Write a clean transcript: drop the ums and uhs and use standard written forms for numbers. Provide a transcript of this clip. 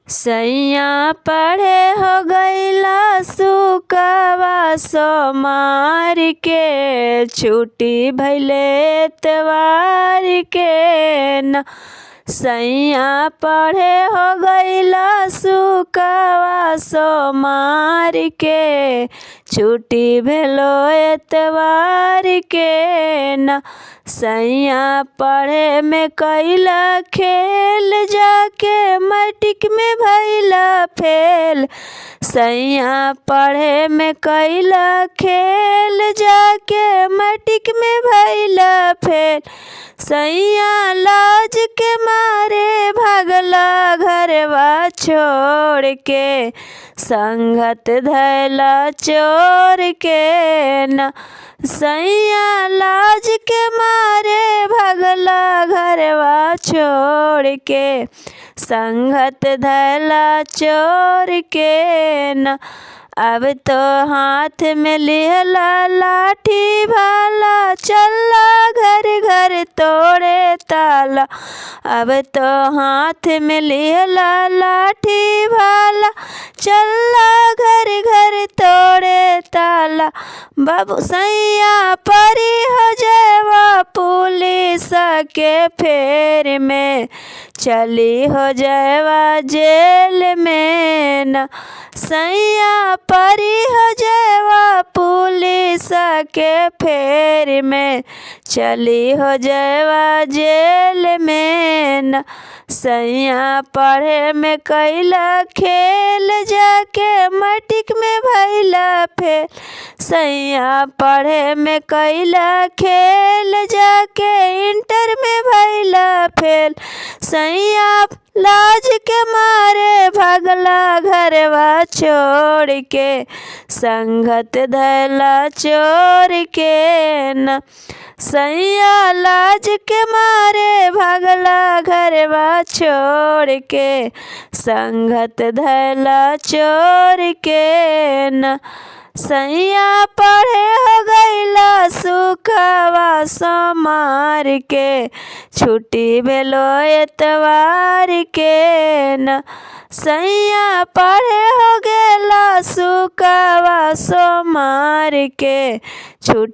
सैया पढ़े हो गईला सुकवा सोमार के, छुट्टी भइले एतवार के न। सैया पढ़े हो गईला सुकवा सोमार के, छुट्टी भेलो एतवार के न। सैया पढ़े में कैला खेल, जाके मैट्रिक में भइला फेल। सैया पढ़े में कैला खेल, जाके मैट्रिक में भइला फेल। सैया लाज के मारे भागला घरवा छोड़ के, संगत धैला चोर के न। सैया लाज के मारे भागला घरवा छोड़ के, संगत धैला चोर के न। अब तो हाथ में लिहला लाठी भाला, चला घर घर तोड़े ताला। अब तो हाथ में लिहला लाठी भाला, चला घर घर तोड़े ताला। बाबू सैया परी हो जावा पुलिस के फेर में, चली हो जावा जेल में न। सैया परी हो जावा पुलिस के फेर में, चली हो जावा जेल में न। सैया पढ़े में कैला खेल, जाके मैट्रिक में भइला फेल। सैया पढ़े में कैला खेल, जाके इंटर में भइला फेल। सैया लाज के मारे भागला घरवा छोड़ के, संगत धैला चोर के न। सैया लाज के मारे भागला घरवा छोड़ के, संगत धैला चोर के न। सैया पढ़े हो गईला सुकवा सोमार के, छुट्टी भेलो एतवार के न। सैया पढ़े हो गईला सुकवा सोमार के, छुट्टी